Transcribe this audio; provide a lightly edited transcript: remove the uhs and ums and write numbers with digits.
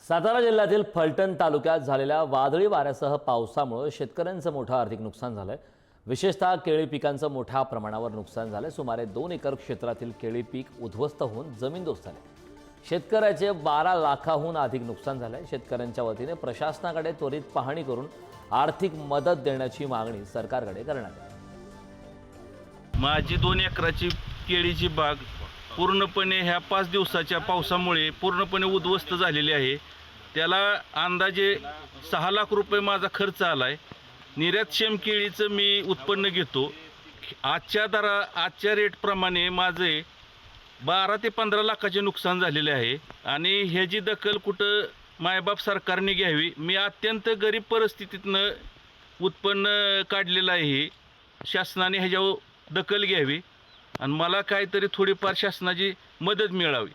सातारा जिल्ह्यातील फलटण तालुक्यात झालेल्या वादळी वाऱ्यासह पावसामुळे शेतकऱ्यांचं मोठं आर्थिक नुकसान झालंय। विशेषतः केळी पिकांचं मोठ्या प्रमाणावर नुकसान झालंय। सुमारे 2 एकर क्षेत्रातील केळी पीक उद्ध्वस्त होऊन जमीनदोस्त झाले। शेतकऱ्याचे 12 लाखाहून अधिक नुकसान झालंय। शेतकऱ्यांच्या वतीने प्रशासनाकडे त्वरित पाहणी करून आर्थिक मदत देण्याची मागणी सरकारकडे करण्यात आली। माझी 2 एकराची केळीची बाग पूर्णपणे ह्या 5 दिवसाच्या पावसामुळे पूर्णपणे उद्ध्वस्त झालेली आहे। त्याला अंदाजे 6 लाख रुपये माझा खर्च आलाय। निर्यातक्षम केळीचं मी उत्पन्न घेतो। आजच्या रेटप्रमाणे माझे 12 ते 15 लाखाचे नुकसान झालेले आहे आणि ह्याची दखल कुठं मायबाप सरकारने घ्यावी। मी अत्यंत गरीब परिस्थितीतनं उत्पन्न काढलेलं आहे। शासनाने ह्याच्यावर दखल घ्यावी आणि मला काहीतरी थोडीफार शासनाची मदत मिळावी।